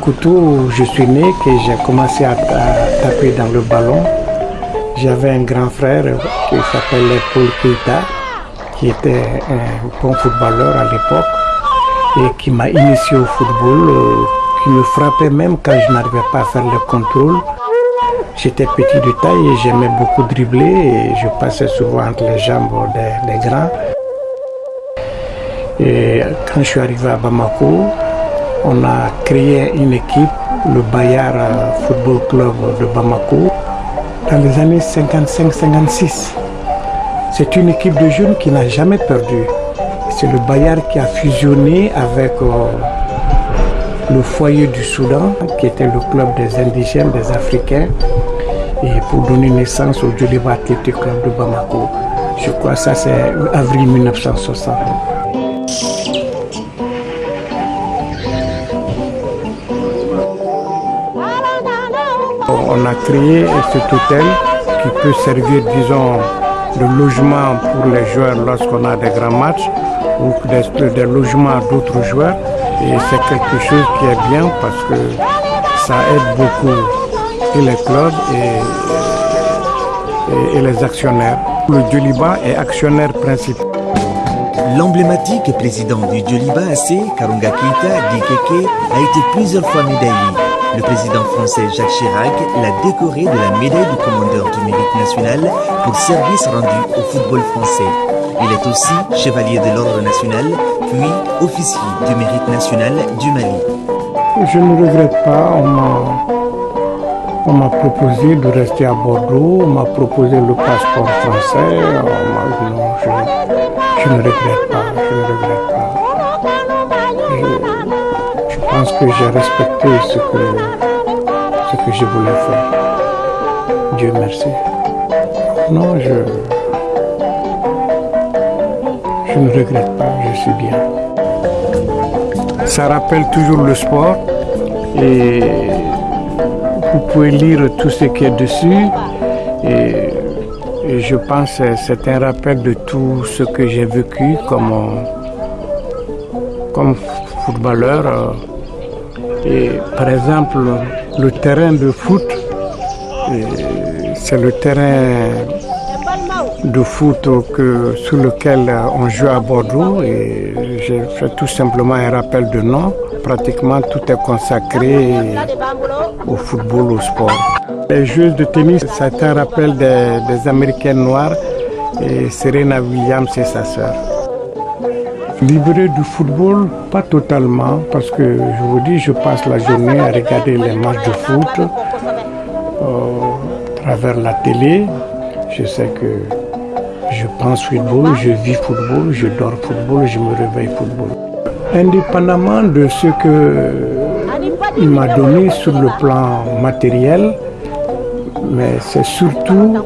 Tombouctou, où je suis né, que j'ai commencé à taper dans le ballon. J'avais un grand frère qui s'appelait Paul Keita, qui était un bon footballeur à l'époque et qui m'a initié au football, qui me frappait même quand je n'arrivais pas à faire le contrôle. J'étais petit de taille et j'aimais beaucoup dribbler et je passais souvent entre les jambes des grands. Et quand je suis arrivé à Bamako, on a créé une équipe, le Bayard Football Club de Bamako, dans les années 55-56. C'est une équipe de jeunes qui n'a jamais perdu. C'est le Bayard qui a fusionné avec le foyer du Soudan, qui était le club des indigènes, des Africains, et pour donner naissance au Djoliba Athletic Club de Bamako. Je crois que ça c'est avril 1960. On a créé cet hôtel qui peut servir, disons, de logement pour les joueurs lorsqu'on a des grands matchs ou des logements d'autres joueurs. Et c'est quelque chose qui est bien parce que ça aide beaucoup et les clubs et les actionnaires. Le Djoliba est actionnaire principal. L'emblématique président du Djoliba AC, Karunga Keita Dikeke, a été plusieurs fois médaillé. Le président français Jacques Chirac l'a décoré de la médaille du commandeur du mérite national pour service rendu au football français. Il est aussi chevalier de l'ordre national, puis officier du mérite national du Mali. Je ne regrette pas, on m'a proposé de rester à Bordeaux, on m'a proposé le passeport français, non, je ne regrette pas, Je pense que j'ai respecté ce que je voulais faire. Dieu merci. Non, je ne regrette pas, je suis bien. Ça rappelle toujours le sport et vous pouvez lire tout ce qui est dessus et je pense que c'est un rappel de tout ce que j'ai vécu comme footballeur. Et par exemple, le terrain de foot, c'est le terrain de foot sur lequel on joue à Bordeaux et j'ai fait tout simplement un rappel de nom. Pratiquement tout est consacré au football, au sport. Les joueuses de tennis, c'est un rappel des Américaines noires et Serena Williams et sa sœur. Libéré du football, pas totalement, parce que je vous dis, je passe la journée à regarder les matchs de foot à travers la télé. Je sais que je pense football, je vis football, je dors football, je me réveille football. Indépendamment de ce qu'il m'a donné sur le plan matériel, mais c'est surtout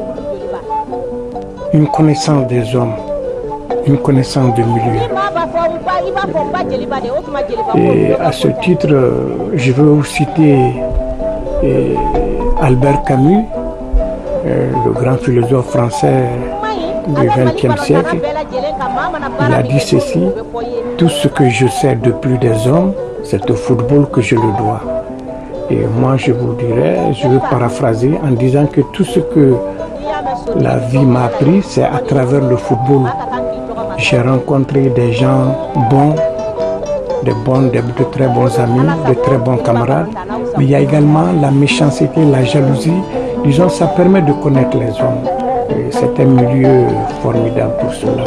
une connaissance des hommes, une connaissance du milieu. Et à ce titre, je veux vous citer Albert Camus, le grand philosophe français du XXe siècle. Il a dit ceci: tout ce que je sais de plus des hommes, c'est au football que je le dois. Et moi je vous dirais, je vais paraphraser en disant que tout ce que la vie m'a appris, c'est à travers le football. J'ai rencontré des gens bons, de très bons amis, de très bons camarades, mais il y a également la méchanceté, la jalousie. Disons, ça permet de connaître les hommes. C'est un milieu formidable pour cela.